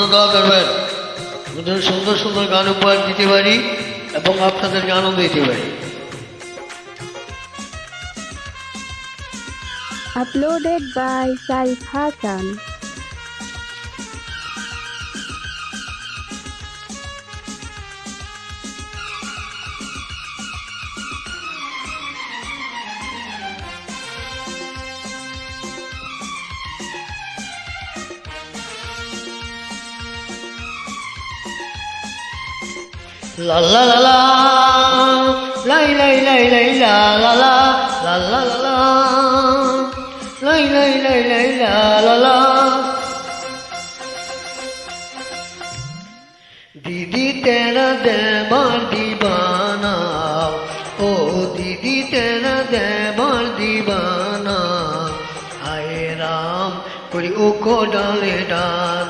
জন্য দোয়া করবেন, আমাদের সুন্দর সুন্দর গান উপহার দিতে পারি এবং আপনাদেরকে আনন্দ দিতে পারি। Uploaded by Sarif Hassan. La la la la, lay lay lay lay la la la, la la la la, lay lay lay lay la la la। दीदी तेरा देवर दीवाना, ओ दीदी तेरा देवर दीवाना, आए राम कोई ओ को डाले डाल